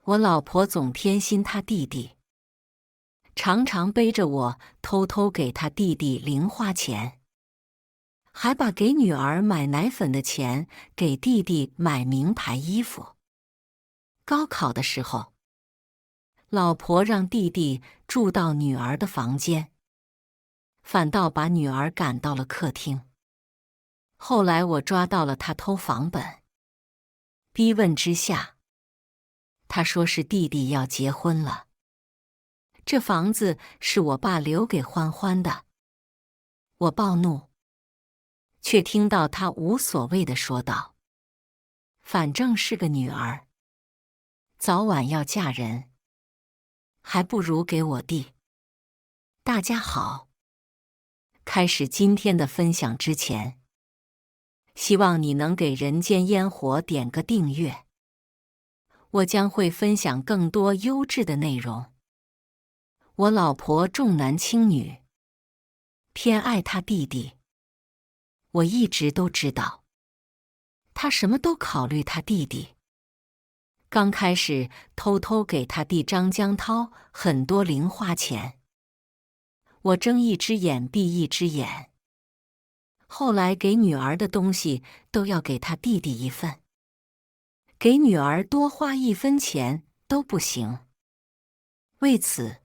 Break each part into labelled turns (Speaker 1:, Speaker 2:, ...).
Speaker 1: 我老婆总偏心她弟弟，常常背着我偷偷给她弟弟零花钱，还把给女儿买奶粉的钱给弟弟买名牌衣服。高考的时候，老婆让弟弟住到女儿的房间，反倒把女儿赶到了客厅。后来我抓到了他偷房本，逼问之下，他说是弟弟要结婚了，这房子是我爸留给欢欢的。我暴怒，却听到他无所谓地说道：“反正是个女儿，早晚要嫁人，还不如给我弟。”大家好，开始今天的分享之前，希望你能给人间烟火点个订阅，我将会分享更多优质的内容。我老婆重男轻女，偏爱她弟弟。我一直都知道，她什么都考虑她弟弟。刚开始偷偷给他弟张江涛很多零花钱，我睁一只眼闭一只眼。后来给女儿的东西都要给他弟弟一份，给女儿多花1分钱都不行。为此，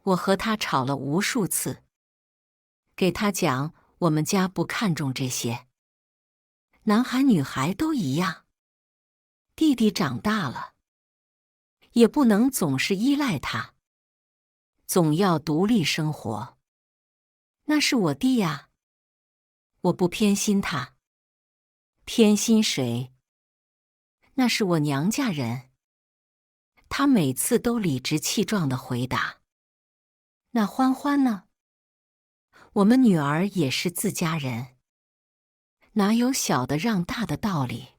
Speaker 1: 我和他吵了无数次，给他讲我们家不看重这些，男孩女孩都一样。弟弟长大了，也不能总是依赖他，总要独立生活。那是我弟呀，我不偏心他。偏心谁？那是我娘家人。他每次都理直气壮地回答。那欢欢呢？我们女儿也是自家人，哪有小的让大的道理？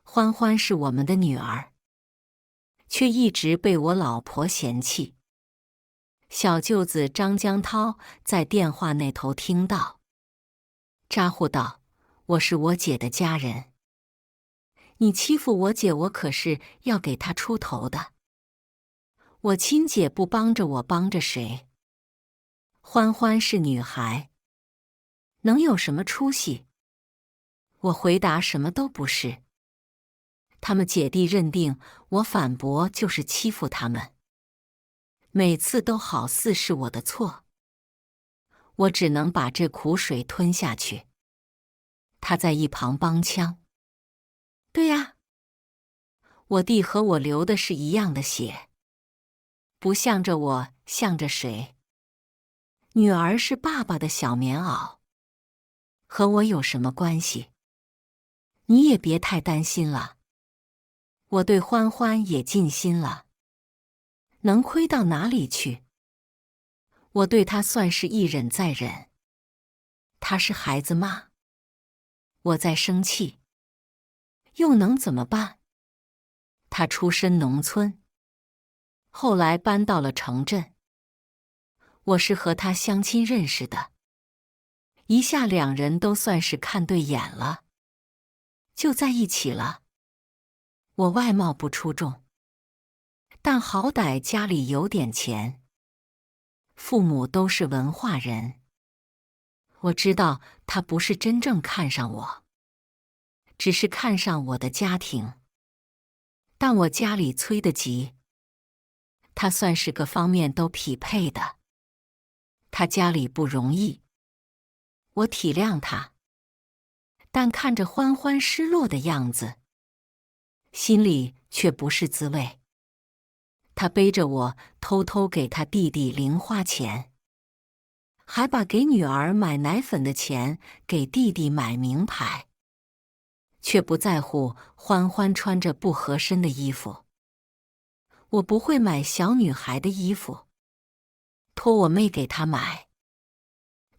Speaker 1: 欢欢是我们的女儿，却一直被我老婆嫌弃。小舅子张江涛在电话那头听到，咋呼道：“我是我姐的家人，你欺负我姐，我可是要给她出头的。我亲姐不帮着我，帮着谁？欢欢是女孩，能有什么出息？”我回答：“什么都不是。”他们姐弟认定我反驳就是欺负他们，每次都好似是我的错，我只能把这苦水吞下去。他在一旁帮腔：“对呀，我弟和我流的是一样的血，不向着我，向着谁？女儿是爸爸的小棉袄，和我有什么关系？你也别太担心了。我对欢欢也尽心了，能亏到哪里去？我对他算是一忍再忍。他是孩子妈，我在生气，又能怎么办？他出身农村，后来搬到了城镇。我是和他相亲认识的，一下两人都算是看对眼了，就在一起了。我外貌不出众，但好歹家里有点钱，父母都是文化人。我知道他不是真正看上我，只是看上我的家庭。但我家里催得急，他算是各方面都匹配的。他家里不容易，我体谅他，但看着欢欢失落的样子，心里却不是滋味。他背着我偷偷给他弟弟零花钱，还把给女儿买奶粉的钱给弟弟买名牌，却不在乎欢欢穿着不合身的衣服。我不会买小女孩的衣服，托我妹给她买，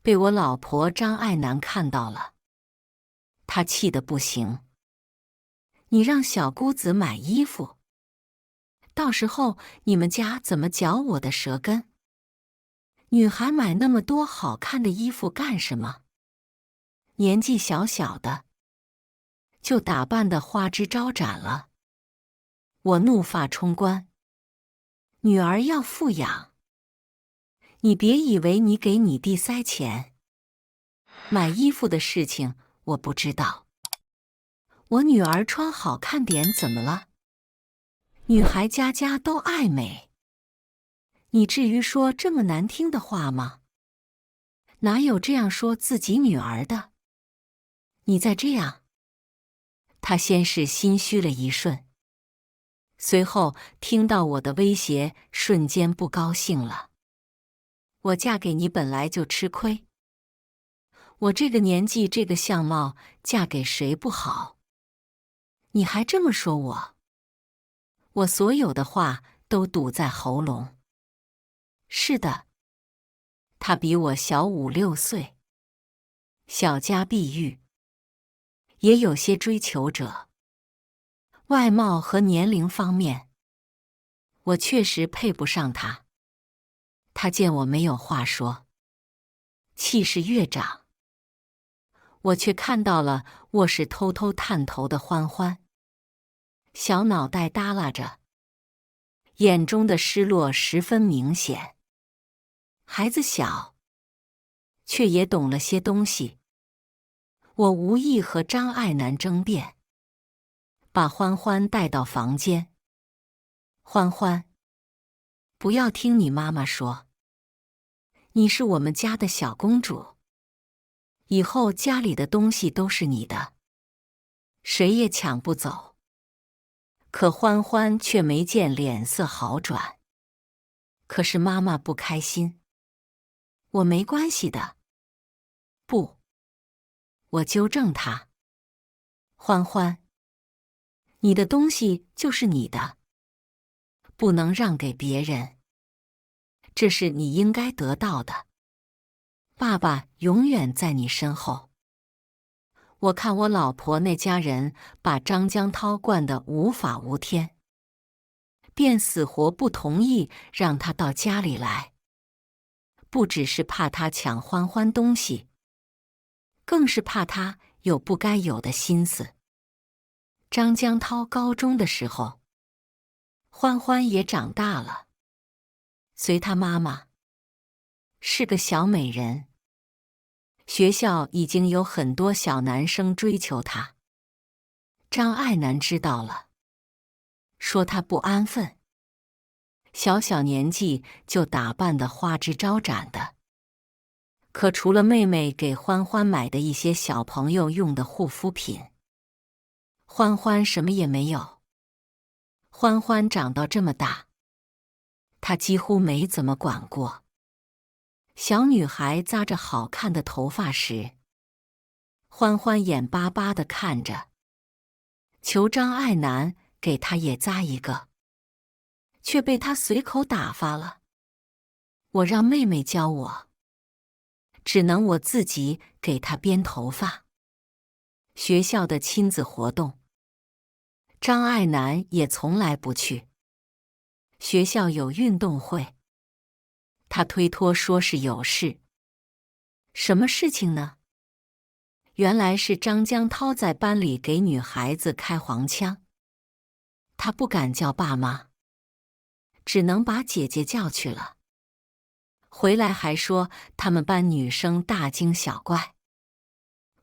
Speaker 1: 被我老婆张爱楠看到了，她气得不行。你让小姑子买衣服，到时候你们家怎么嚼我的舌根？女孩买那么多好看的衣服干什么？年纪小小的，就打扮得花枝招展了。我怒发冲冠。女儿要富养，你别以为你给你弟塞钱。买衣服的事情我不知道，我女儿穿好看点怎么了？女孩家家都爱美，你至于说这么难听的话吗？哪有这样说自己女儿的？你再这样……他先是心虚了一瞬，随后听到我的威胁，瞬间不高兴了。我嫁给你本来就吃亏，我这个年纪这个相貌，嫁给谁不好？你还这么说我？我所有的话都堵在喉咙。是的，他比我小5、6岁，小家碧玉，也有些追求者。外貌和年龄方面，我确实配不上他。他见我没有话说，气势越长。我却看到了卧室偷偷探头的欢欢，小脑袋耷拉着，眼中的失落十分明显。孩子小，却也懂了些东西。我无意和张爱楠争辩，把欢欢带到房间。欢欢，不要听你妈妈说，你是我们家的小公主，以后家里的东西都是你的，谁也抢不走。可欢欢却没见脸色好转。可是妈妈不开心。我没关系的。不，我纠正他。欢欢，你的东西就是你的，不能让给别人，这是你应该得到的。爸爸永远在你身后。我看我老婆那家人把张江涛惯得无法无天，便死活不同意让他到家里来。不只是怕他抢欢欢东西，更是怕他有不该有的心思。张江涛高中的时候，欢欢也长大了，随他妈妈，是个小美人。学校已经有很多小男生追求她。张爱楠知道了，说她不安分，小小年纪就打扮得花枝招展的。可除了妹妹给欢欢买的一些小朋友用的护肤品，欢欢什么也没有。欢欢长到这么大，她几乎没怎么管过。小女孩扎着好看的头发时，欢欢眼巴巴地看着，求张爱楠给她也扎一个，却被她随口打发了。我让妹妹教我，只能我自己给她编头发。学校的亲子活动，张爱楠也从来不去。学校有运动会，他推脱说是有事。什么事情呢？原来是张江涛在班里给女孩子开黄腔，他不敢叫爸妈，只能把姐姐叫去了。回来还说他们班女生大惊小怪，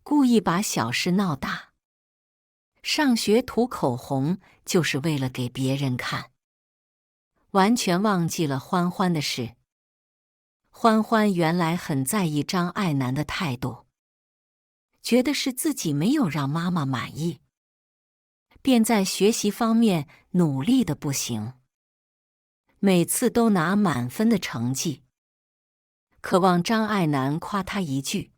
Speaker 1: 故意把小事闹大。上学涂口红就是为了给别人看，完全忘记了欢欢的事。欢欢原来很在意张爱楠的态度，觉得是自己没有让妈妈满意，便在学习方面努力的不行，每次都拿满分的成绩，渴望张爱楠夸他一句。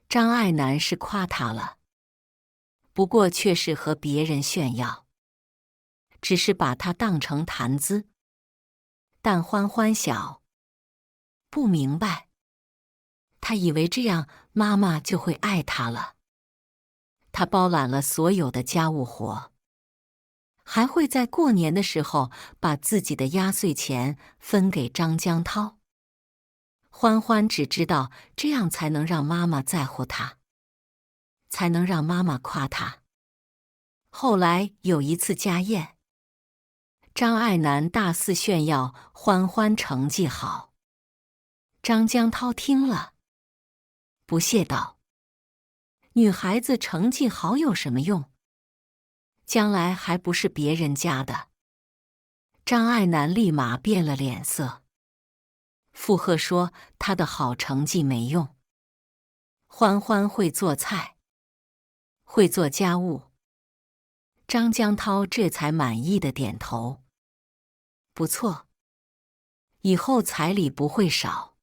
Speaker 1: 张爱楠是夸他了，不过却是和别人炫耀，只是把他当成谈资。但欢欢小，不明白，他以为这样妈妈就会爱他了。他包揽了所有的家务活，还会在过年的时候把自己的压岁钱分给张江涛。欢欢只知道这样才能让妈妈在乎他，才能让妈妈夸他。后来有一次家宴，张爱南大肆炫耀欢欢成绩好。张江涛听了，不屑道：“女孩子成绩好有什么用？将来还不是别人家的。”张爱南立马变了脸色，附和说她的好成绩没用。欢欢会做菜，会做家务。张江涛这才满意的点头。不错，以后彩礼不会少。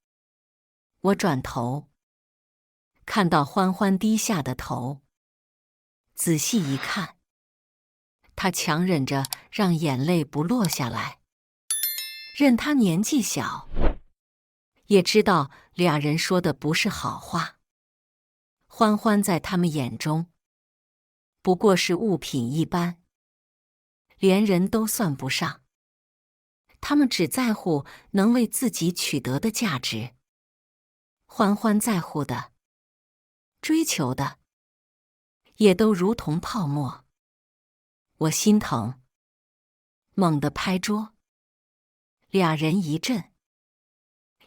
Speaker 1: 我转头，看到欢欢低下的头，仔细一看，他强忍着让眼泪不落下来。任他年纪小，也知道俩人说的不是好话。欢欢在他们眼中，不过是物品一般，连人都算不上。他们只在乎能为自己取得的价值。欢欢在乎的、追求的，也都如同泡沫。我心疼，猛地拍桌。俩人一震，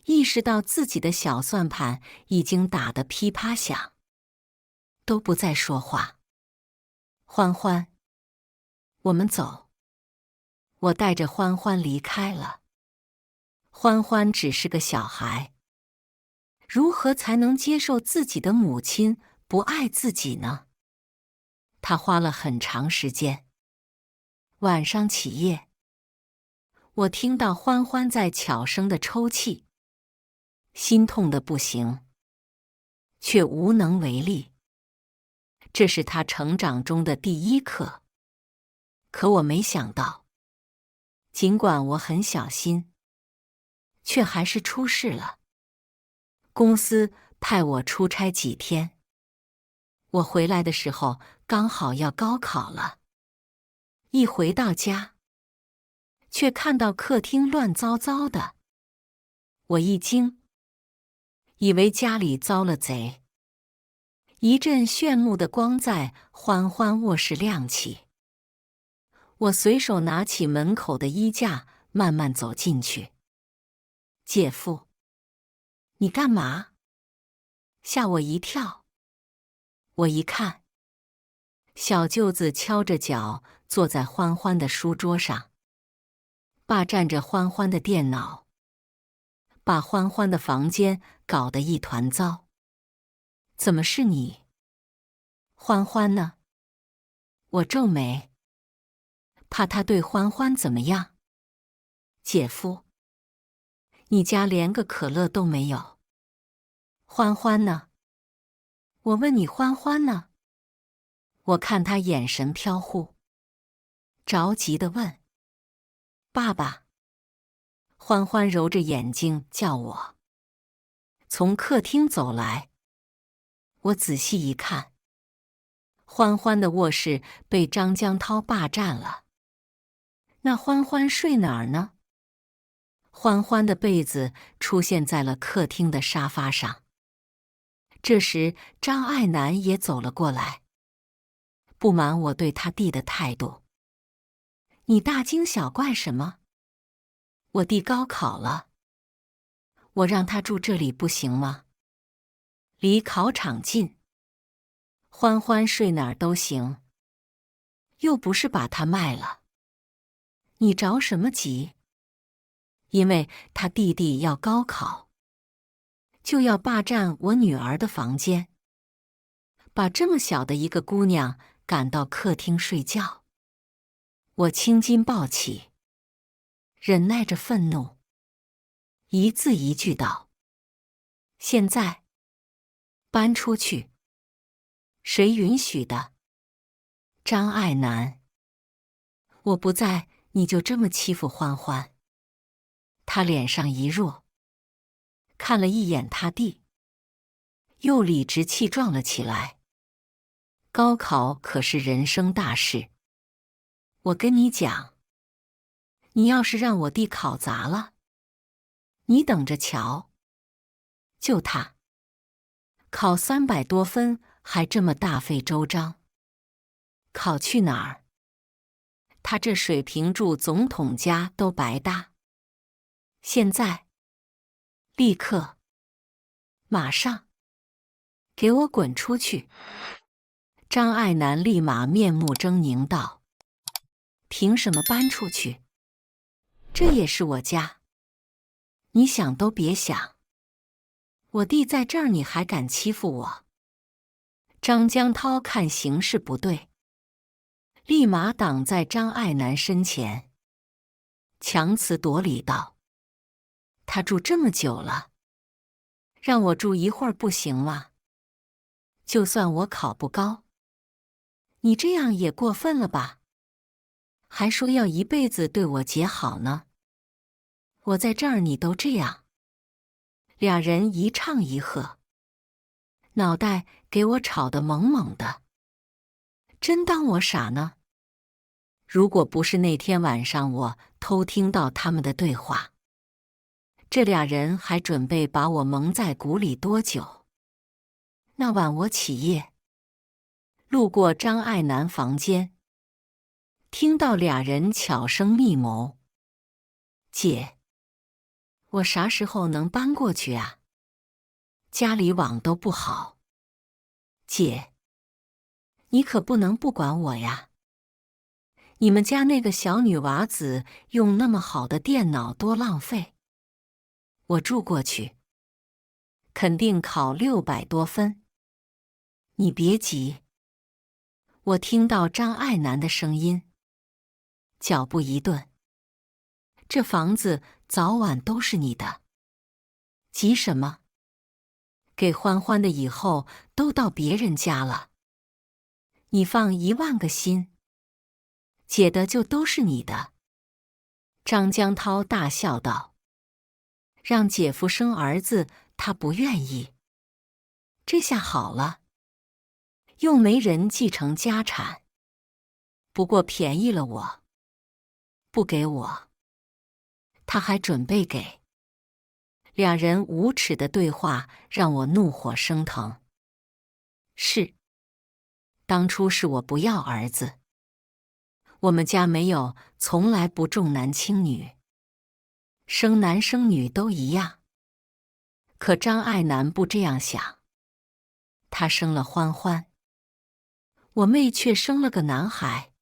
Speaker 1: 意识到自己的小算盘已经打得噼啪响，都不再说话。欢欢，我们走。我带着欢欢离开了。欢欢只是个小孩，如何才能接受自己的母亲不爱自己呢？他花了很长时间。晚上起夜，我听到欢欢在悄声的抽泣，心痛得不行，却无能为力。这是他成长中的第一课。可我没想到，尽管我很小心，却还是出事了。公司派我出差几天，我回来的时候刚好要高考了。一回到家，却看到客厅乱糟糟的。我一惊，以为家里遭了贼。一阵炫目的光在欢欢卧室亮起。我随手拿起门口的衣架，慢慢走进去。姐夫，你干嘛？吓我一跳。我一看，小舅子敲着脚坐在欢欢的书桌上，霸占着欢欢的电脑，把欢欢的房间搞得一团糟。怎么是你？欢欢呢？我皱眉，怕他对欢欢怎么样。姐夫，你家连个可乐都没有。欢欢呢？我问你欢欢呢？我看他眼神飘忽，着急地问：爸爸。欢欢揉着眼睛叫我。从客厅走来，我仔细一看，欢欢的卧室被张江涛霸占了。那欢欢睡哪儿呢？欢欢的被子出现在了客厅的沙发上。这时张爱南也走了过来，不满我对他弟的态度。你大惊小怪什么？我弟高考了，我让他住这里不行吗？离考场近，欢欢睡哪儿都行，又不是把他卖了。你着什么急？因为他弟弟要高考，就要霸占我女儿的房间，把这么小的一个姑娘赶到客厅睡觉。我青筋暴起，忍耐着愤怒，一字一句道：现在搬出去。谁允许的？张爱南。我不在，你就这么欺负欢欢？他脸上一弱，看了一眼他弟，又理直气壮了起来。高考可是人生大事，我跟你讲，你要是让我弟考砸了，你等着瞧。就他考300多分，还这么大费周章，考去哪儿？他这水瓶柱总统家都白搭。现在，立刻，马上，给我滚出去！张爱南立马面目狰狞道：“凭什么搬出去？这也是我家，你想都别想！我弟在这儿，你还敢欺负我？”张江涛看形势不对，立马挡在张爱南身前，强词夺理道：“他住这么久了，让我住一会儿不行吗？就算我考不高，你这样也过分了吧？还说要一辈子对我姐好呢。我在这儿你都这样。”俩人一唱一和，脑袋给我吵得懵懵的，真当我傻呢？如果不是那天晚上我偷听到他们的对话，这俩人还准备把我蒙在鼓里多久？那晚我起夜，路过张爱南房间，听到俩人悄声密谋：“姐，我啥时候能搬过去啊？家里网都不好。姐，你可不能不管我呀！你们家那个小女娃子用那么好的电脑多浪费。我住过去，肯定考600多分。你别急。”我听到张爱南的声音，脚步一顿：“这房子早晚都是你的，急什么？给欢欢的以后都到别人家了，你放10000个心，姐的就都是你的。”张江涛大笑道：“让姐夫生儿子，他不愿意。这下好了，又没人继承家产，不过便宜了我，不给我，他还准备给。”俩人无耻的对话让我怒火升腾。是，当初是我不要儿子，我们家没有，从来不重男轻女，生男生女都一样。可张爱南不这样想，她生了欢欢，我妹却生了个男孩，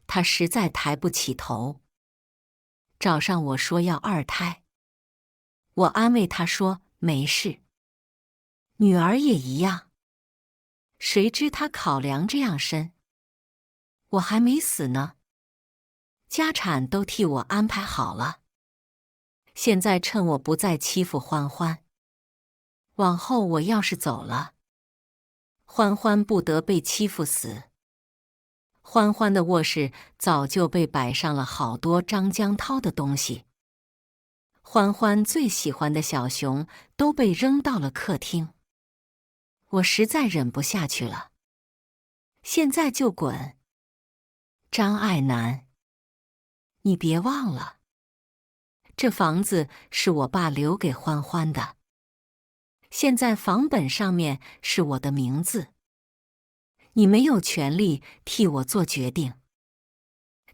Speaker 1: 她实在抬不起头，找上我说要2胎。我安慰她说没事，女儿也一样。谁知她考量这样深，我还没死呢，家产都替我安排好了。现在趁我不再欺负欢欢，往后我要是走了，欢欢不得被欺负死。欢欢的卧室早就被摆上了好多张江涛的东西，欢欢最喜欢的小熊都被扔到了客厅。我实在忍不下去了，现在就滚！张爱南，你别忘了，这房子是我爸留给欢欢的，现在房本上面是我的名字，你没有权利替我做决定。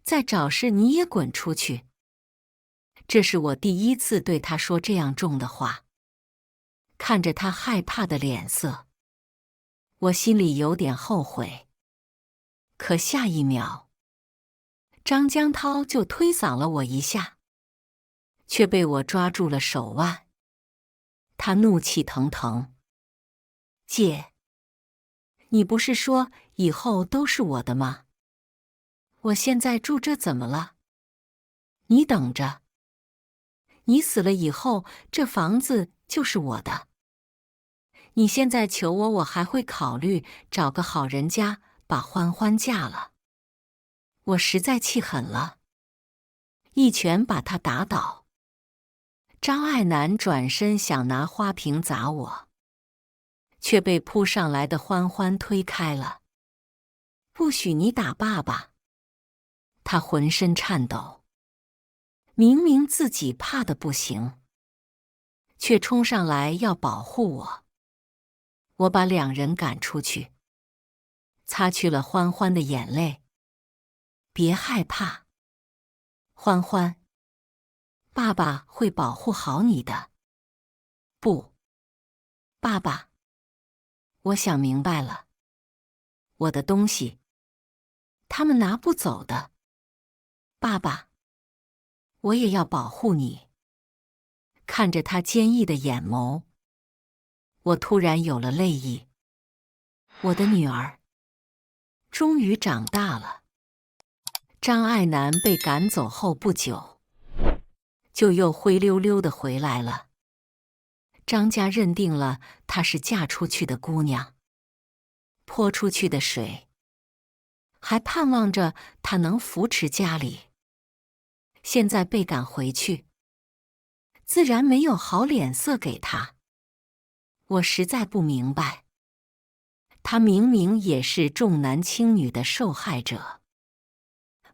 Speaker 1: 再找事你也滚出去！这是我第一次对他说这样重的话。看着他害怕的脸色，我心里有点后悔。可下一秒，张江涛就推搡了我一下，却被我抓住了手腕。他怒气腾腾：“姐，你不是说以后都是我的吗？我现在住这怎么了？你等着，你死了以后，这房子就是我的。你现在求我，我还会考虑找个好人家把欢欢嫁了。”我实在气狠了，一拳把他打倒。张爱南转身想拿花瓶砸我，却被扑上来的欢欢推开了。“不许你打爸爸！”他浑身颤抖，明明自己怕得不行，却冲上来要保护我。我把两人赶出去，擦去了欢欢的眼泪。别害怕，欢欢，爸爸会保护好你的。不，爸爸，我想明白了，我的东西，他们拿不走的。爸爸，我也要保护你。看着他坚毅的眼眸，我突然有了泪意。我的女儿终于长大了。张爱楠被赶走后不久，就又灰溜溜地回来了。张家认定了她是嫁出去的姑娘，泼出去的水，还盼望着她能扶持家里。现在被赶回去，自然没有好脸色给她。我实在不明白，她明明也是重男轻女的受害者，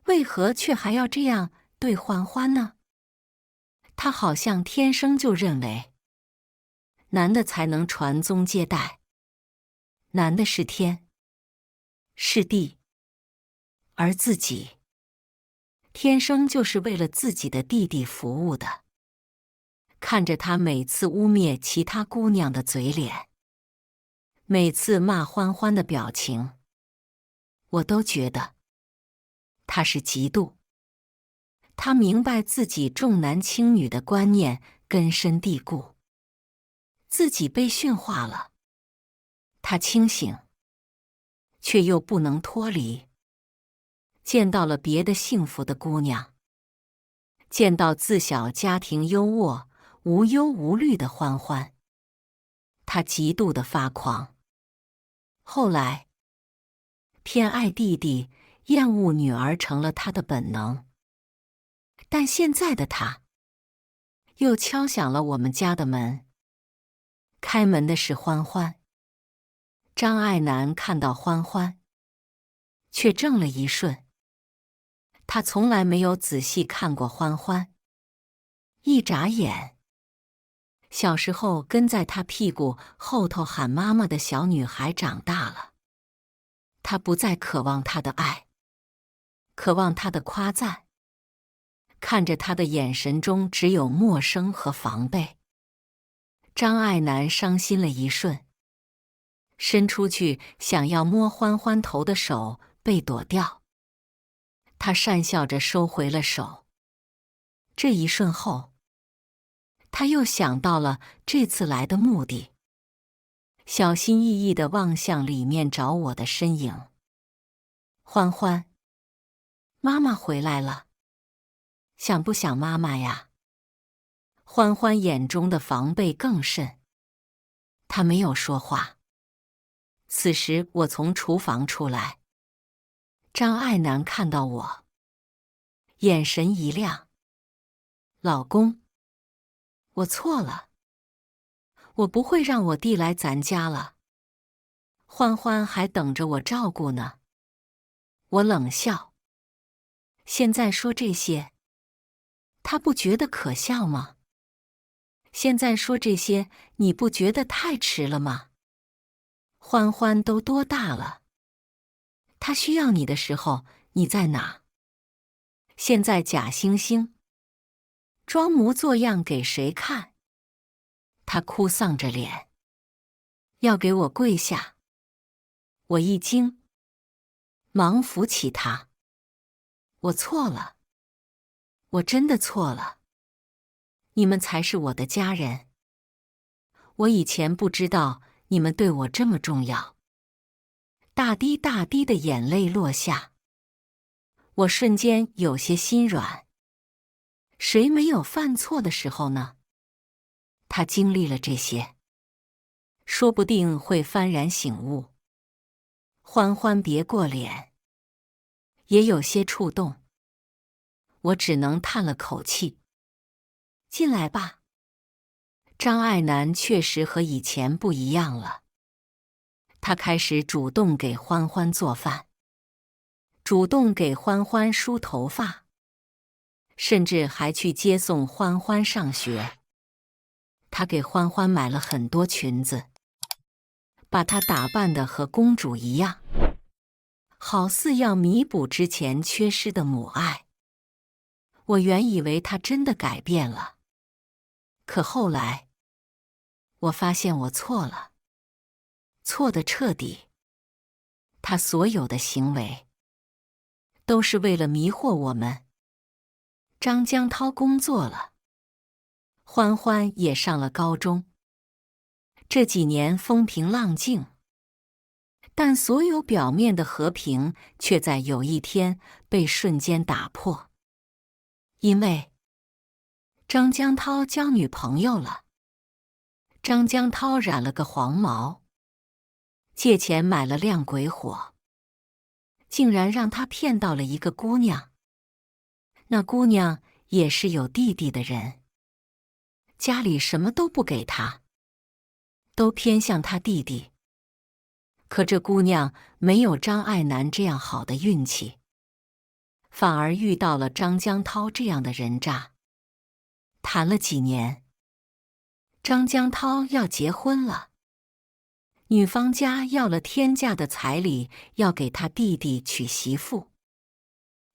Speaker 1: 为何却还要这样对欢欢呢？她好像天生就认为，男的才能传宗接代，男的是天，是地，而自己天生就是为了自己的弟弟服务的。看着他每次污蔑其他姑娘的嘴脸，每次骂欢欢的表情，我都觉得他是嫉妒。他明白自己重男轻女的观念根深蒂固，自己被驯化了。他清醒，却又不能脱离。见到了别的幸福的姑娘，见到自小家庭优渥、无忧无虑的欢欢，他极度的发狂。后来，偏爱弟弟、厌恶女儿成了他的本能。但现在的他，又敲响了我们家的门。开门的是欢欢。张爱楠看到欢欢，却怔了一瞬。他从来没有仔细看过欢欢。一眨眼，小时候跟在他屁股后头喊妈妈的小女孩长大了。他不再渴望她的爱，渴望她的夸赞。看着他的眼神中只有陌生和防备。张爱楠伤心了一瞬，伸出去想要摸欢欢头的手被躲掉。他讪笑着收回了手。这一瞬后，他又想到了这次来的目的，小心翼翼地望向里面找我的身影。欢欢，妈妈回来了，想不想妈妈呀？欢欢眼中的防备更甚，他没有说话。此时我从厨房出来，张爱楠看到我，眼神一亮。老公，我错了，我不会让我弟来咱家了。欢欢还等着我照顾呢。我冷笑。现在说这些，他不觉得可笑吗？现在说这些，你不觉得太迟了吗？欢欢都多大了？他需要你的时候，你在哪？现在假惺惺，装模作样给谁看？他哭丧着脸，要给我跪下。我一惊，忙扶起他。我错了，我真的错了。你们才是我的家人。我以前不知道你们对我这么重要。大滴大滴的眼泪落下，我瞬间有些心软。谁没有犯错的时候呢？他经历了这些，说不定会幡然醒悟。欢欢别过脸，也有些触动。我只能叹了口气。进来吧。张爱楠确实和以前不一样了。她开始主动给欢欢做饭，主动给欢欢梳头发，甚至还去接送欢欢上学。她给欢欢买了很多裙子，把她打扮得和公主一样，好似要弥补之前缺失的母爱。我原以为他真的改变了，可后来，我发现我错了，错得彻底。他所有的行为，都是为了迷惑我们。张江涛工作了，欢欢也上了高中。这几年风平浪静，但所有表面的和平却在有一天被瞬间打破。因为张江涛交女朋友了，张江涛染了个黄毛，借钱买了辆鬼火，竟然让他骗到了一个姑娘。那姑娘也是有弟弟的人，家里什么都不给他，都偏向他弟弟。可这姑娘没有张爱楠这样好的运气，反而遇到了张江涛这样的人渣。谈了几年，张江涛要结婚了，女方家要了天价的彩礼，要给他弟弟娶媳妇。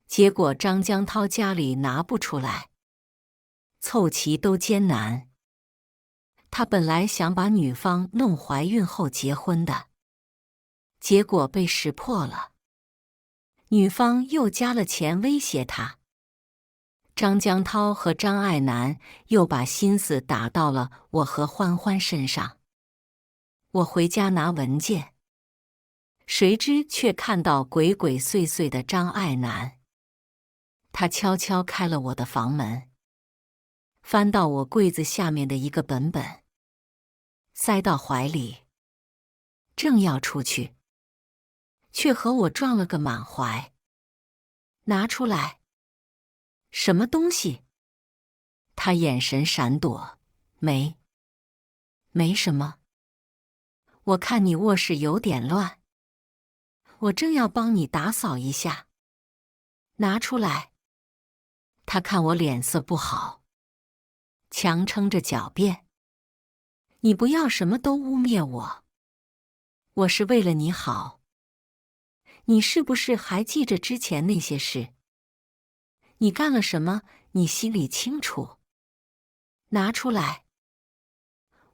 Speaker 1: 结果张江涛家里拿不出来，凑齐都艰难。他本来想把女方弄怀孕后结婚的，结果被识破了。女方又加了钱威胁他。张江涛和张爱楠又把心思打到了我和欢欢身上。我回家拿文件，谁知却看到鬼鬼祟祟的张爱楠。他悄悄开了我的房门，翻到我柜子下面的一个本本，塞到怀里，正要出去，却和我撞了个满怀。拿出来。什么东西？他眼神闪躲，没什么。我看你卧室有点乱，我正要帮你打扫一下。拿出来。他看我脸色不好，强撑着狡辩。你不要什么都污蔑我，我是为了你好。你是不是还记着之前那些事？你干了什么，你心里清楚。拿出来。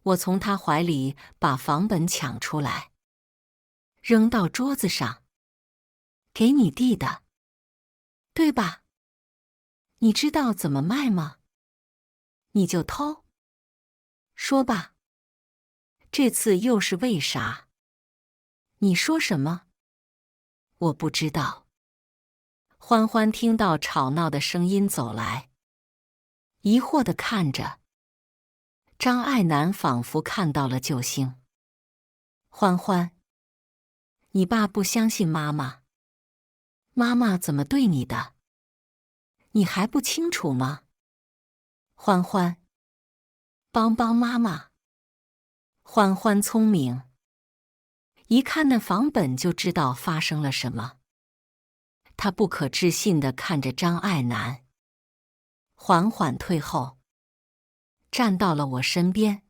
Speaker 1: 我从他怀里把房本抢出来，扔到桌子上。给你弟的，对吧？你知道怎么卖吗？你就偷。说吧，这次又是为啥？你说什么？我不知道。欢欢听到吵闹的声音走来，疑惑地看着。张爱楠仿佛看到了救星。欢欢，你爸不相信妈妈，妈妈怎么对你的？你还不清楚吗？欢欢，帮帮妈妈。欢欢聪明，一看那房本就知道发生了什么。他不可置信地看着张爱楠，缓缓退后，站到了我身边。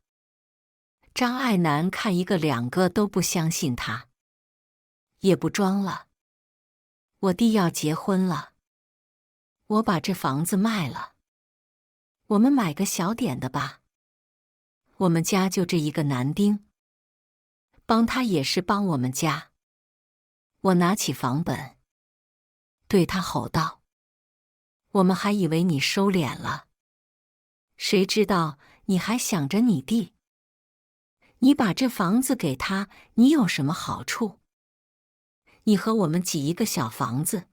Speaker 1: 张爱楠看一个两个都不相信他，也不装了。我弟要结婚了，我把这房子卖了，我们买个小点的吧。我们家就这一个男丁，帮他也是帮我们家。我拿起房本，对他吼道：我们还以为你收敛了，谁知道你还想着你弟。你把这房子给他，你有什么好处？你和我们挤一个小房子，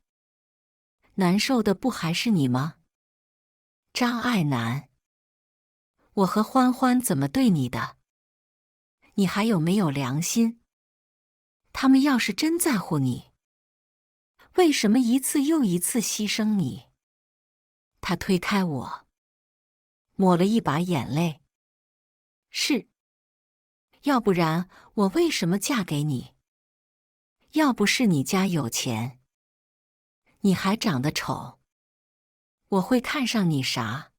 Speaker 1: 难受的不还是你吗？张爱楠，我和欢欢怎么对你的？你还有没有良心？他们要是真在乎你，为什么一次又一次牺牲你？他推开我，抹了一把眼泪。是，要不然我为什么嫁给你？要不是你家有钱，你还长得丑，我会看上你啥？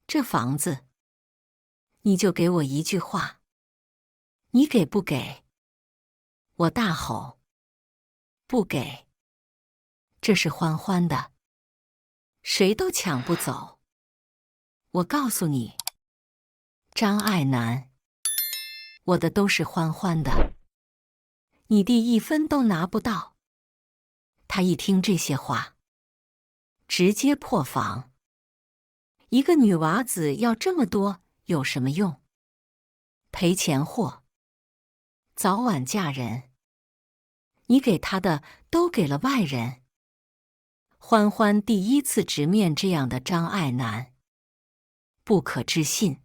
Speaker 1: 这房子，你就给我一句话，你给不给？我大吼。不给。这是欢欢的，谁都抢不走。我告诉你，张爱楠，我的都是欢欢的，你弟1分都拿不到。他一听这些话，直接破防。一个女娃子要这么多有什么用？赔钱货，早晚嫁人。你给他的都给了外人。欢欢第一次直面这样的张爱楠，不可置信。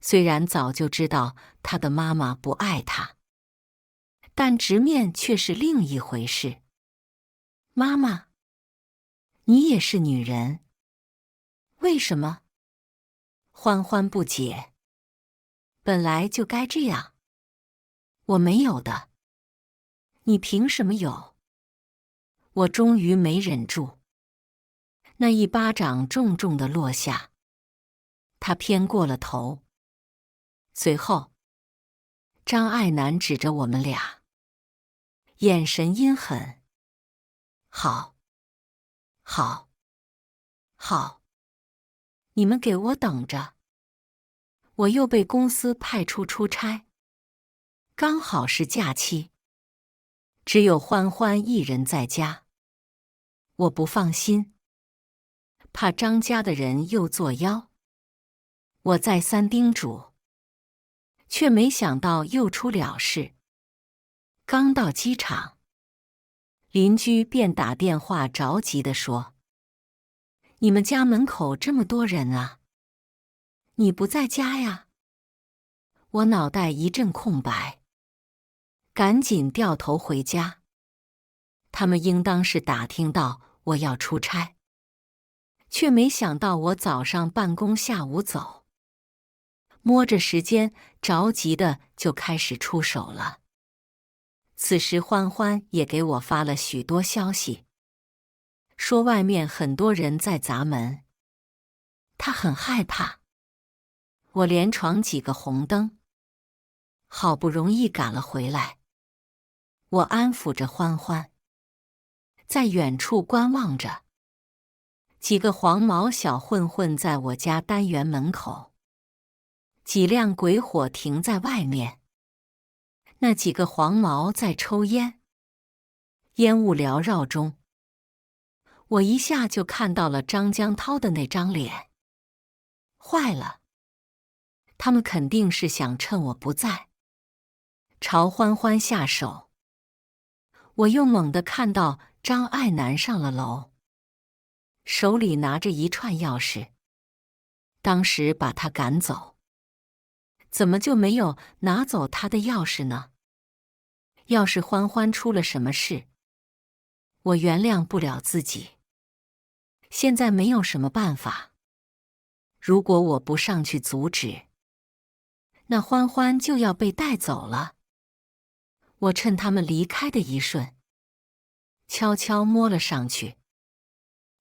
Speaker 1: 虽然早就知道他的妈妈不爱他，但直面却是另一回事。妈妈，你也是女人，为什么？欢欢不解。本来就该这样。我没有的。你凭什么有？我终于没忍住，那一巴掌重重地落下。他偏过了头。随后，张爱楠指着我们俩，眼神阴狠。好，好，好，你们给我等着。我又被公司派出差，刚好是假期，只有欢欢一人在家。我不放心，怕张家的人又作妖。我再三叮嘱，却没想到又出了事。刚到机场，邻居便打电话着急地说：“你们家门口这么多人啊，你不在家呀？”我脑袋一阵空白，赶紧掉头回家。他们应当是打听到我要出差，却没想到我早上办公，下午走。摸着时间，着急的就开始出手了。此时欢欢也给我发了许多消息，说外面很多人在砸门，他很害怕。我连闯几个红灯，好不容易赶了回来。我安抚着欢欢，在远处观望着。几个黄毛小混混在我家单元门口，几辆鬼火停在外面。那几个黄毛在抽烟，烟雾缭绕中，我一下就看到了张江涛的那张脸。坏了，他们肯定是想趁我不在，朝欢欢下手。我又猛地看到张爱楠上了楼，手里拿着一串钥匙，当时把他赶走。怎么就没有拿走他的钥匙呢？要是欢欢出了什么事，我原谅不了自己。现在没有什么办法，如果我不上去阻止，那欢欢就要被带走了。我趁他们离开的一瞬，悄悄摸了上去。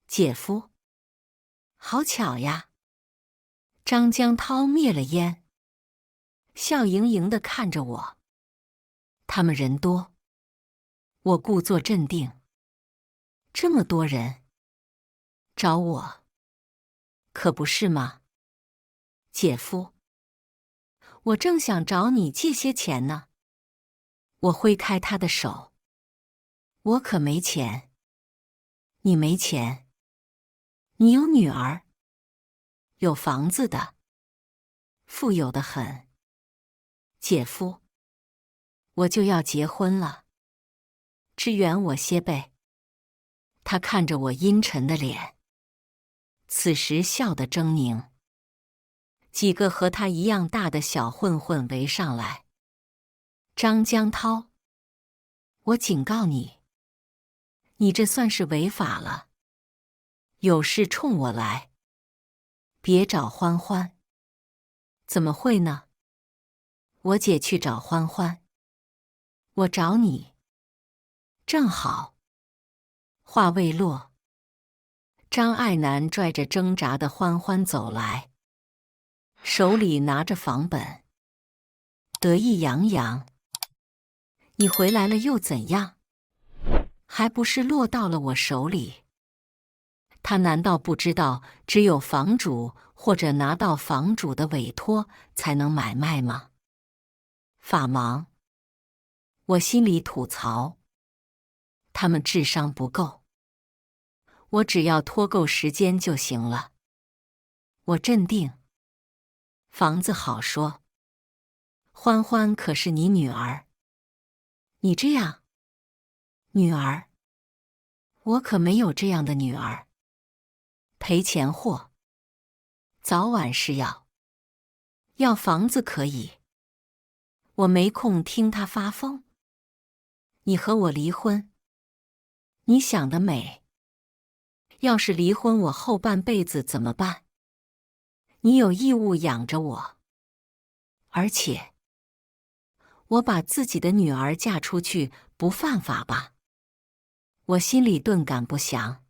Speaker 1: 姐夫，好巧呀！张江涛灭了烟，笑盈盈地看着我。他们人多，我故作镇定。这么多人找我，可不是吗？姐夫，我正想找你借些钱呢。我挥开他的手。我可没钱。你没钱？你有女儿，有房子的，富有得很。姐夫，我就要结婚了，支援我些呗。他看着我阴沉的脸，此时笑得狰狞。几个和他一样大的小混混围上来。张江涛，我警告你，你这算是违法了，有事冲我来，别找欢欢。怎么会呢？我姐去找欢欢，我找你，正好。话未落，张爱楠拽着挣扎的欢欢走来，手里拿着房本，得意洋洋。你回来了又怎样？还不是落到了我手里？他难道不知道只有房主或者拿到房主的委托才能买卖吗？法盲！我心里吐槽，他们智商不够。我只要拖够时间就行了。我镇定。房子好说。欢欢可是你女儿。你这样，女儿？我可没有这样的女儿。赔钱货。早晚是要房子可以。我没空听他发疯。你和我离婚。你想得美。要是离婚，我后半辈子怎么办？你有义务养着我。而且，我把自己的女儿嫁出去不犯法吧？我心里顿感不祥。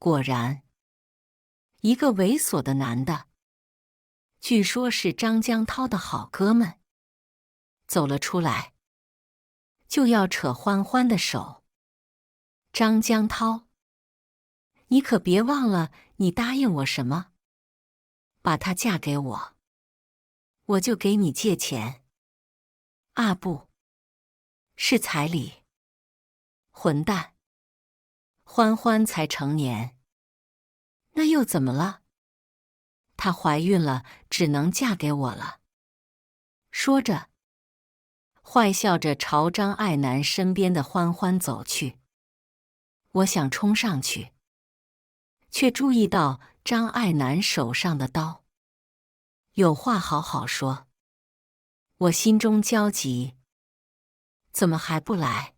Speaker 1: 果然，一个猥琐的男的，据说是张江涛的好哥们，走了出来，就要扯欢欢的手。张江涛，你可别忘了你答应我什么？把她嫁给我，我就给你借钱。啊不，是彩礼。混蛋！欢欢才成年，那又怎么了？她怀孕了，只能嫁给我了。说着，坏笑着朝张爱楠身边的欢欢走去。我想冲上去，却注意到张爱楠手上的刀。有话好好说。我心中焦急，怎么还不来？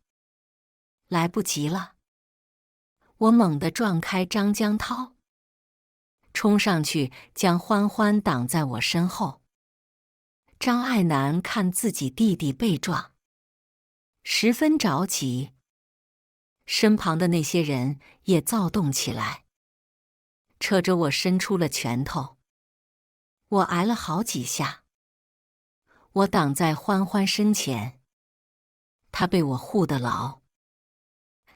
Speaker 1: 来不及了。我猛地撞开张江涛，冲上去将欢欢挡在我身后。张爱楠看自己弟弟被撞，十分着急，身旁的那些人也躁动起来，扯着我伸出了拳头。我挨了好几下。我挡在欢欢身前，他被我护得牢。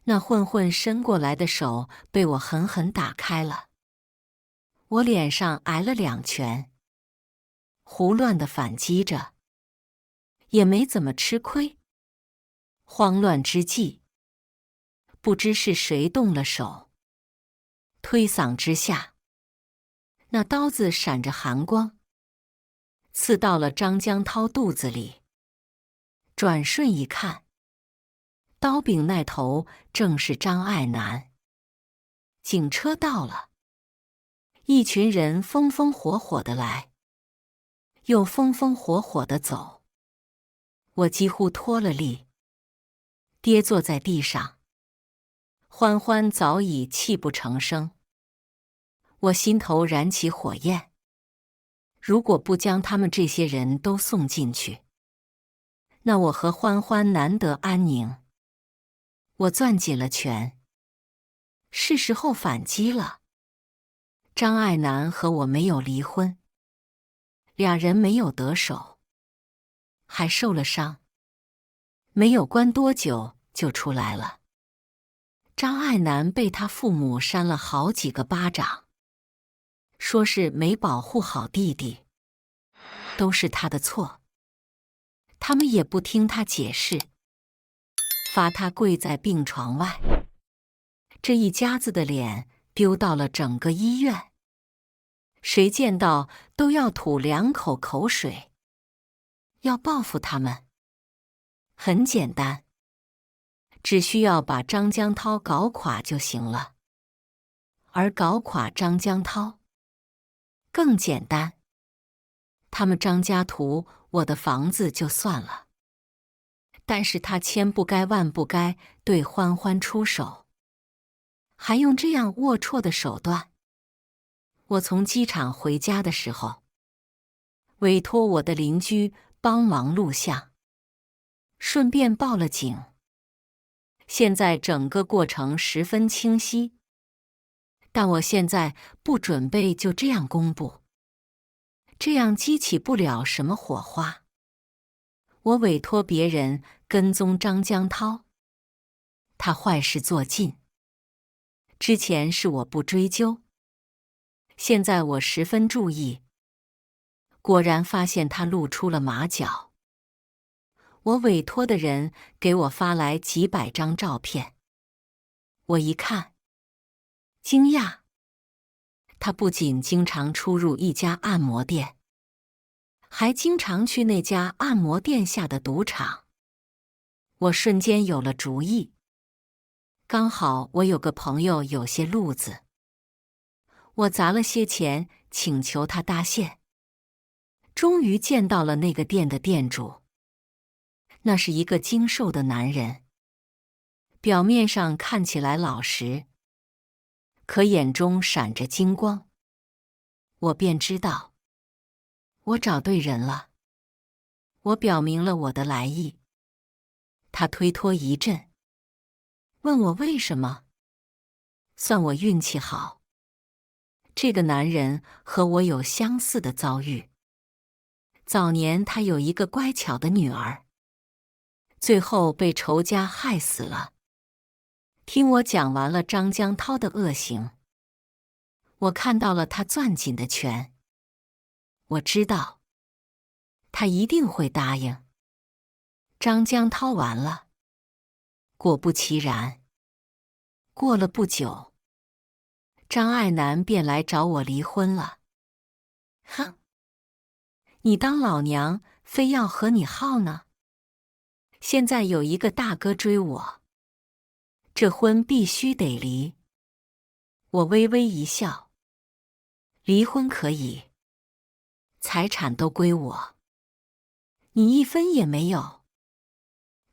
Speaker 1: 那混混伸过来的手被我狠狠打开了。我脸上挨了2拳，胡乱地反击着，也没怎么吃亏。慌乱之际，不知是谁动了手，推搡之下，那刀子闪着寒光，刺到了张江涛肚子里。转瞬一看，刀柄那头正是张爱楠。警车到了，一群人风风火火地来，又风风火火地走。我几乎脱了力，跌坐在地上。欢欢早已泣不成声。我心头燃起火焰。如果不将他们这些人都送进去，那我和欢欢难得安宁。我攥紧了拳，是时候反击了。张爱楠和我没有离婚，俩人没有得手，还受了伤，没有关多久就出来了。张爱楠被他父母扇了好几个巴掌，说是没保护好弟弟，都是他的错。他们也不听他解释，罚他跪在病床外。这一家子的脸丢到了整个医院，谁见到都要吐2口口水。要报复他们，很简单，只需要把张江涛搞垮就行了。而搞垮张江涛更简单，他们张家图我的房子就算了，但是他千不该万不该对欢欢出手，还用这样龌龊的手段。我从机场回家的时候，委托我的邻居帮忙录像，顺便报了警。现在整个过程十分清晰，但我现在不准备就这样公布，这样激起不了什么火花。我委托别人跟踪张江涛，他坏事做尽。之前是我不追究，现在我十分注意，果然发现他露出了马脚。我委托的人给我发来几百张照片，我一看，惊讶。他不仅经常出入一家按摩店，还经常去那家按摩店下的赌场。我瞬间有了主意。刚好我有个朋友有些路子，我砸了些钱请求他搭线。终于见到了那个店的店主，那是一个精瘦的男人，表面上看起来老实，可眼中闪着金光。我便知道，我找对人了。我表明了我的来意，他推脱一阵，问我为什么。算我运气好，这个男人和我有相似的遭遇。早年他有一个乖巧的女儿，最后被仇家害死了。听我讲完了张江涛的恶行，我看到了他攥紧的拳。我知道，他一定会答应。张江涛完了。果不其然，过了不久，张爱楠便来找我离婚了。哼！你当老娘非要和你耗呢？现在有一个大哥追我，这婚必须得离。我微微一笑，离婚可以，财产都归我，你一分也没有。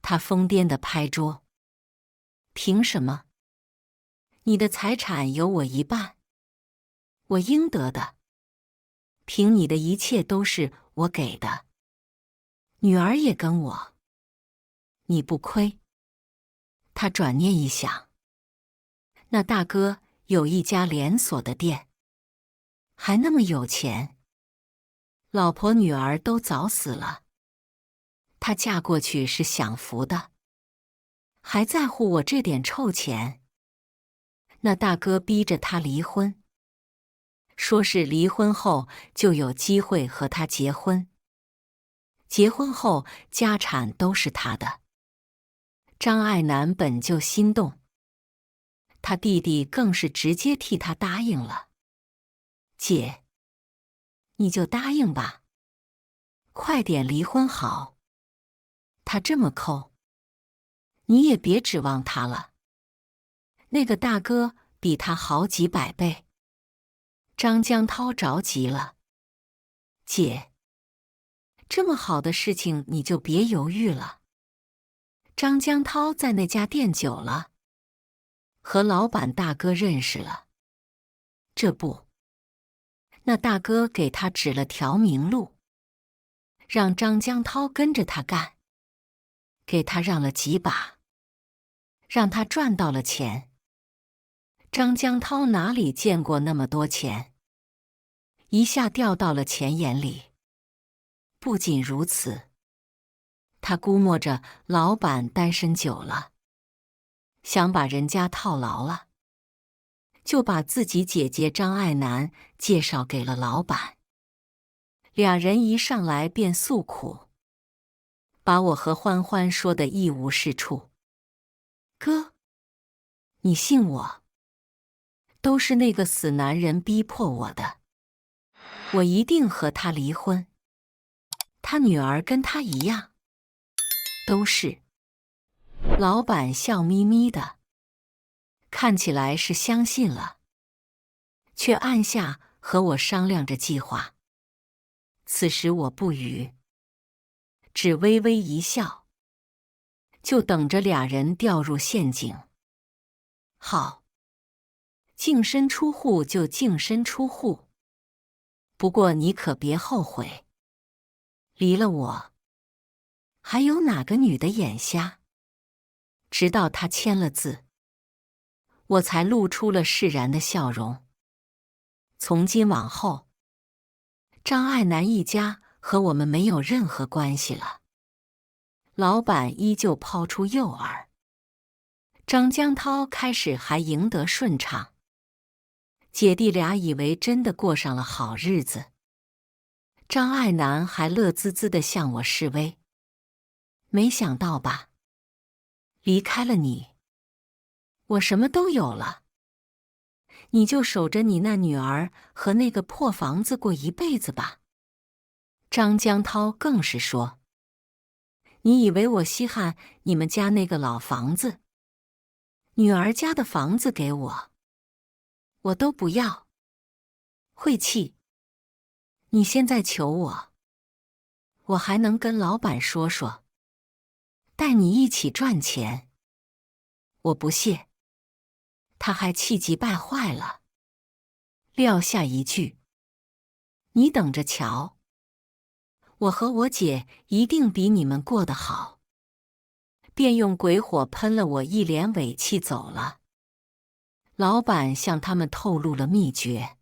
Speaker 1: 他疯癫地拍桌，凭什么？你的财产有我一半，我应得的。凭你的一切都是我给的，女儿也跟我，你不亏。他转念一想，那大哥有一家连锁的店，还那么有钱，老婆女儿都早死了，她嫁过去是享福的，还在乎我这点臭钱。那大哥逼着她离婚，说是离婚后就有机会和他结婚，结婚后家产都是他的。张爱楠本就心动，他弟弟更是直接替他答应了。姐，你就答应吧，快点离婚好。他这么抠，你也别指望他了。那个大哥比他好几百倍。张江涛着急了，姐，这么好的事情你就别犹豫了。张江涛在那家店久了，和老板大哥认识了。这不，那大哥给他指了条明路，让张江涛跟着他干，给他让了几把，让他赚到了钱。张江涛哪里见过那么多钱，一下掉到了钱眼里。不仅如此，他估摸着老板单身久了，想把人家套牢了，就把自己姐姐张爱楠介绍给了老板。俩人一上来便诉苦，把我和欢欢说得一无是处。哥，你信我，都是那个死男人逼迫我的，我一定和他离婚。他女儿跟他一样，都是。老板笑眯眯的，看起来是相信了，却暗下和我商量着计划。此时我不语，只微微一笑，就等着俩人掉入陷阱。好，净身出户就净身出户，不过你可别后悔。离了我，还有哪个女的眼瞎？直到他签了字，我才露出了释然的笑容。从今往后，张爱楠一家和我们没有任何关系了。老板依旧抛出诱饵，张江涛开始还赢得顺畅，姐弟俩以为真的过上了好日子。张爱南还乐滋滋地向我示威，没想到吧？离开了你，我什么都有了，你就守着你那女儿和那个破房子过一辈子吧。张江涛更是说，你以为我稀罕你们家那个老房子？女儿家的房子给我，我都不要。晦气！你现在求我，我还能跟老板说说，带你一起赚钱。我不屑。他还气急败坏了，撂下一句：你等着瞧，我和我姐一定比你们过得好。便用鬼火喷了我一脸尾气走了。老板向他们透露了秘诀，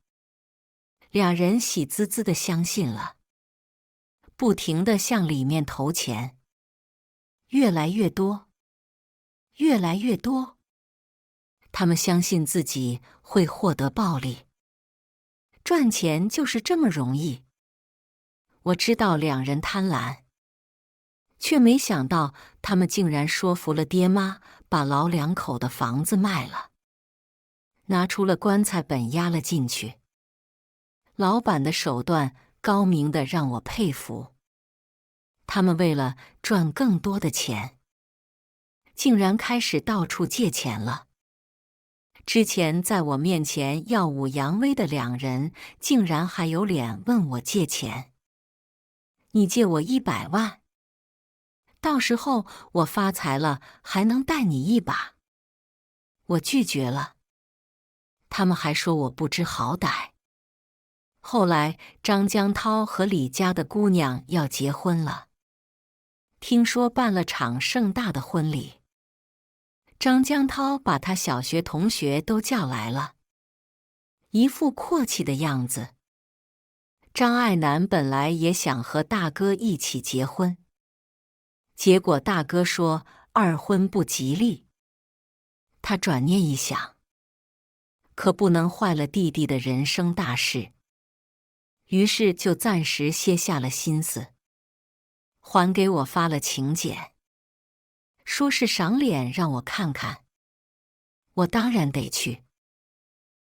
Speaker 1: 俩人喜滋滋地相信了，不停地向里面投钱，越来越多，越来越多。他们相信自己会获得暴利，赚钱就是这么容易。我知道两人贪婪，却没想到他们竟然说服了爹妈，把老两口的房子卖了，拿出了棺材本押了进去。老板的手段高明的让我佩服，他们为了赚更多的钱，竟然开始到处借钱了。之前在我面前耀武扬威的两人，竟然还有脸问我借钱。你借我100万，到时候我发财了还能带你一把。我拒绝了，他们还说我不知好歹。后来张江涛和李家的姑娘要结婚了，听说办了场盛大的婚礼。张江涛把他小学同学都叫来了，一副阔气的样子。张爱南本来也想和大哥一起结婚，结果大哥说二婚不吉利。他转念一想，可不能坏了弟弟的人生大事，于是就暂时歇下了心思，还给我发了请柬，说是赏脸让我看看。我当然得去，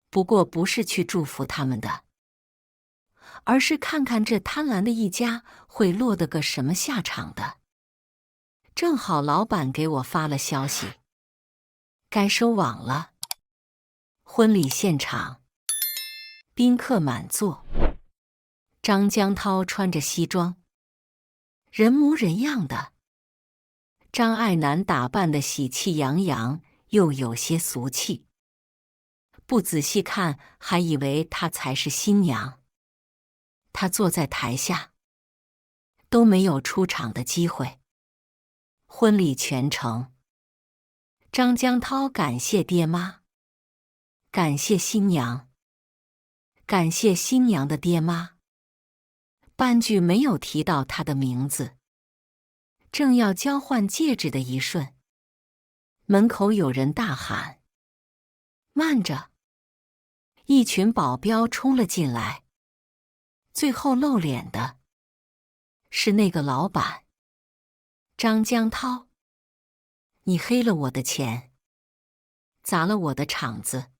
Speaker 1: 不过不是去祝福他们的，而是看看这贪婪的一家会落得个什么下场的。正好老板给我发了消息，该收网了。婚礼现场，宾客满座，张江涛穿着西装，人模人样的。张爱南打扮得喜气洋洋，又有些俗气，不仔细看还以为她才是新娘。她坐在台下，都没有出场的机会。婚礼全程，张江涛感谢爹妈，感谢新娘，感谢新娘的爹妈，半句没有提到她的名字。正要交换戒指的一瞬，门口有人大喊：慢着！一群保镖冲了进来，最后露脸的是那个老板张江涛。你黑了我的钱，砸了我的场子，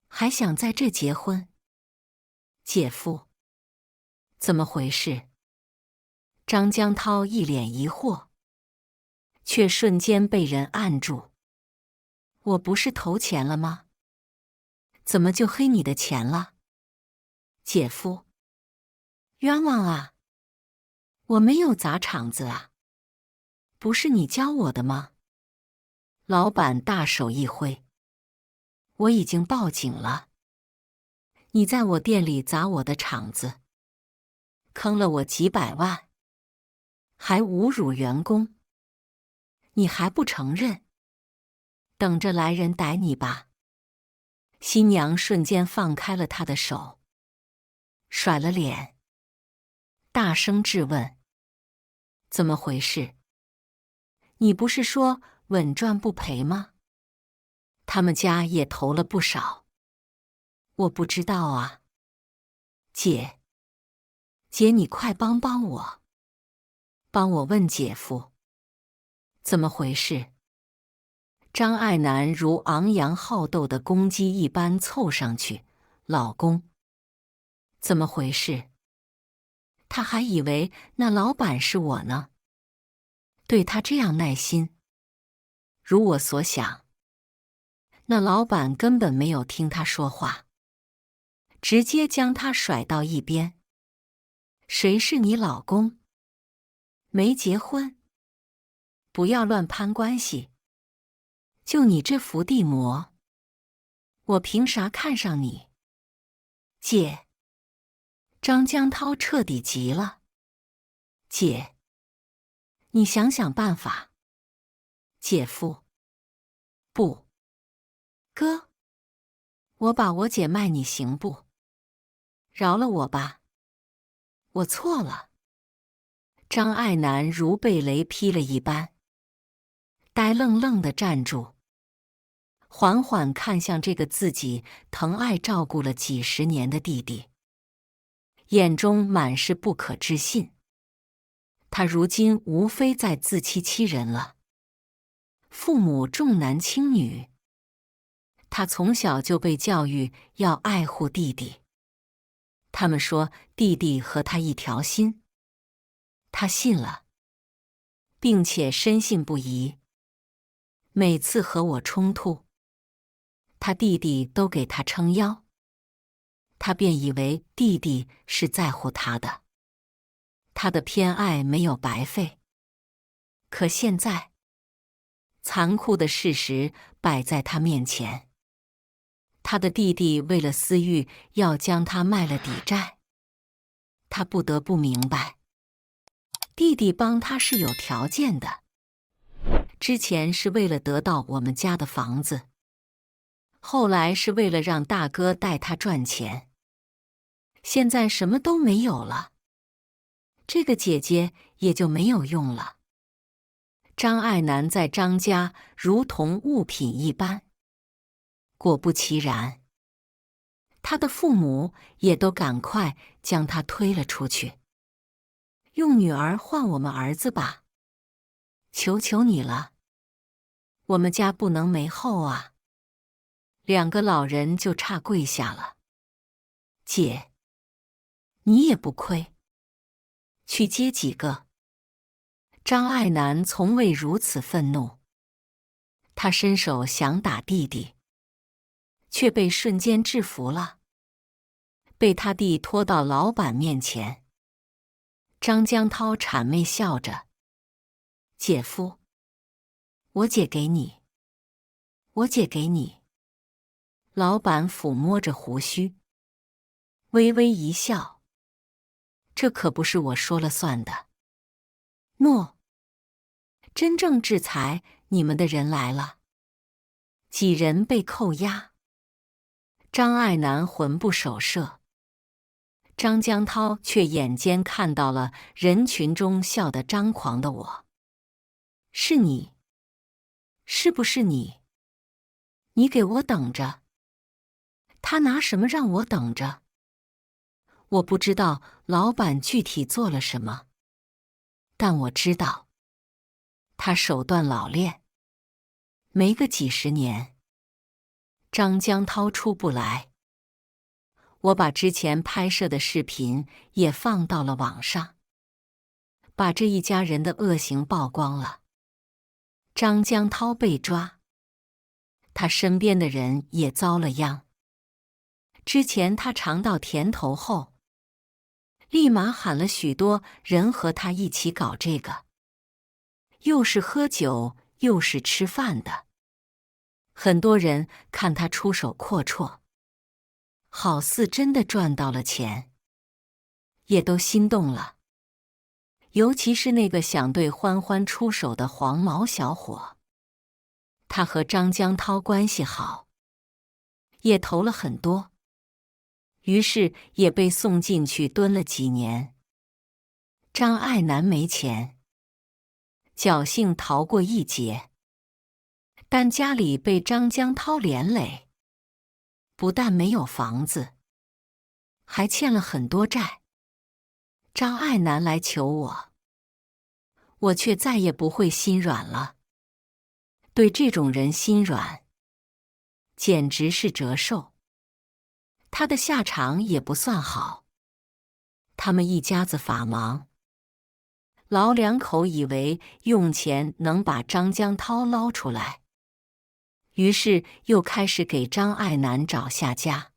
Speaker 1: 还想在这结婚？姐夫，怎么回事？张江涛一脸疑惑，却瞬间被人按住。我不是投钱了吗？怎么就黑你的钱了？姐夫，冤枉啊！我没有砸场子啊，不是你教我的吗？老板大手一挥，我已经报警了。你在我店里砸我的场子，坑了我几百万，还侮辱员工，你还不承认？等着来人逮你吧！新娘瞬间放开了他的手，甩了脸，大声质问：怎么回事？你不是说稳赚不赔吗？他们家也投了不少。我不知道啊。姐，你快帮帮我，帮我问姐夫，怎么回事？张爱楠如昂扬好斗的公鸡一般凑上去，老公，怎么回事？他还以为那老板是我呢。对他这样耐心，如我所想，那老板根本没有听他说话，直接将他甩到一边。谁是你老公？没结婚，不要乱攀关系。就你这伏地魔，我凭啥看上你？姐，张江涛彻底急了。姐，你想想办法。姐夫，不，哥，我把我姐卖你行不？饶了我吧，我错了。张爱楠如被雷劈了一般，呆愣愣地站住，缓缓看向这个自己疼爱照顾了几十年的弟弟，眼中满是不可置信。他如今无非在自欺欺人了。父母重男轻女，他从小就被教育要爱护弟弟。他们说弟弟和他一条心，他信了，并且深信不疑。每次和我冲突，他弟弟都给他撑腰，他便以为弟弟是在乎他的，他的偏爱没有白费。可现在，残酷的事实摆在他面前，他的弟弟为了私欲要将他卖了抵债，他不得不明白，弟弟帮他是有条件的。之前是为了得到我们家的房子，后来是为了让大哥带他赚钱，现在什么都没有了，这个姐姐也就没有用了。张爱楠在张家如同物品一般。果不其然，他的父母也都赶快将他推了出去。用女儿换我们儿子吧，求求你了，我们家不能没后啊。两个老人就差跪下了。姐，你也不亏，去接几个。张爱楠从未如此愤怒，他伸手想打弟弟，却被瞬间制服了，被他弟拖到老板面前。张江涛谄媚笑着：“姐夫，我姐给你，我姐给你。”老板抚摸着胡须，微微一笑：“这可不是我说了算的。”诺。真正制裁你们的人来了。几人被扣押。张爱楠魂不守舍，张江涛却眼尖看到了人群中笑得张狂的我。是你，是不是你？你给我等着。他拿什么让我等着？我不知道老板具体做了什么，但我知道他手段老练，没个几十年，张江涛出不来。我把之前拍摄的视频也放到了网上，把这一家人的恶行曝光了。张江涛被抓，他身边的人也遭了殃。之前他尝到甜头后，立马喊了许多人和他一起搞这个，又是喝酒又是吃饭的。很多人看他出手阔绰，好似真的赚到了钱，也都心动了。尤其是那个想对欢欢出手的黄毛小伙，他和张江涛关系好，也投了很多，于是也被送进去蹲了几年。张爱楠没钱，侥幸逃过一劫，但家里被张江涛连累，不但没有房子，还欠了很多债。张爱南来求我，我却再也不会心软了。对这种人心软，简直是折寿。他的下场也不算好。他们一家子法忙，老两口以为用钱能把张江涛捞出来，于是又开始给张爱南找下家。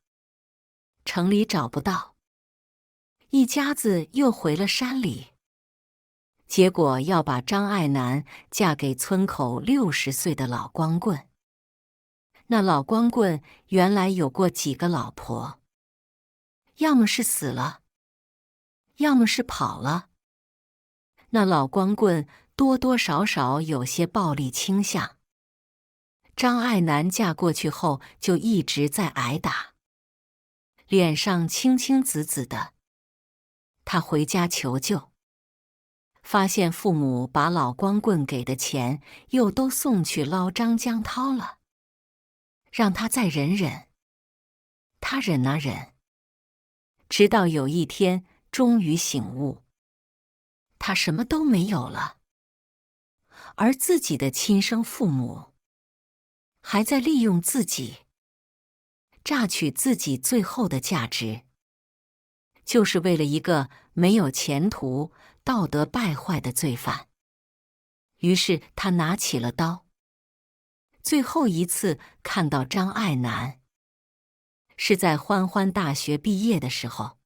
Speaker 1: 城里找不到，一家子又回了山里。结果要把张爱南嫁给村口60岁的老光棍。那老光棍原来有过几个老婆，要么是死了，要么是跑了。那老光棍多多少少有些暴力倾向。张爱南嫁过去后就一直在挨打，脸上青青紫紫的。她回家求救，发现父母把老光棍给的钱又都送去捞张江涛了，让他再忍忍。他忍啊忍，直到有一天终于醒悟，他什么都没有了，而自己的亲生父母还在利用自己，榨取自己最后的价值，就是为了一个没有前途、道德败坏的罪犯。于是他拿起了刀。最后一次看到张爱南，是在欢欢大学毕业的时候。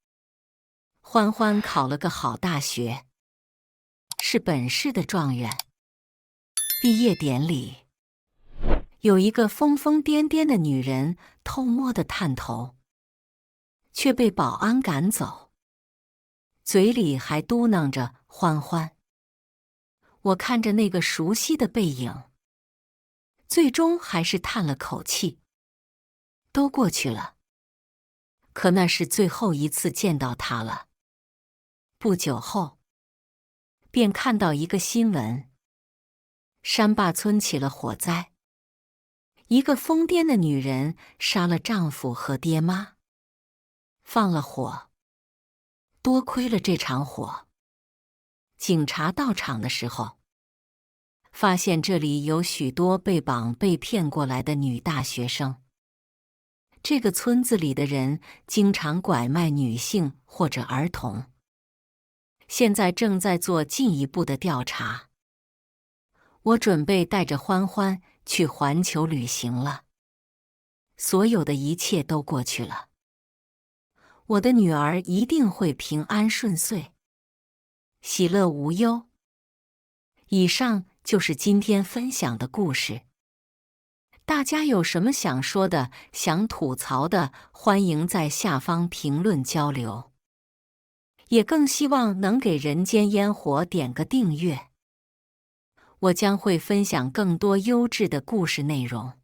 Speaker 1: 欢欢考了个好大学，是本市的状元。毕业典礼，有一个疯疯癫癫的女人偷摸的探头，却被保安赶走，嘴里还嘟囔着欢欢。我看着那个熟悉的背影，最终还是叹了口气。都过去了，可那是最后一次见到他了。不久后，便看到一个新闻：山坝村起了火灾，一个疯癫的女人杀了丈夫和爹妈，放了火。多亏了这场火，警察到场的时候，发现这里有许多被绑被骗过来的女大学生。这个村子里的人经常拐卖女性或者儿童，现在正在做进一步的调查。我准备带着欢欢去环球旅行了，所有的一切都过去了，我的女儿一定会平安顺遂，喜乐无忧。以上就是今天分享的故事。大家有什么想说的、想吐槽的，欢迎在下方评论交流。也更希望能给人间烟火点个订阅，我将会分享更多优质的故事内容。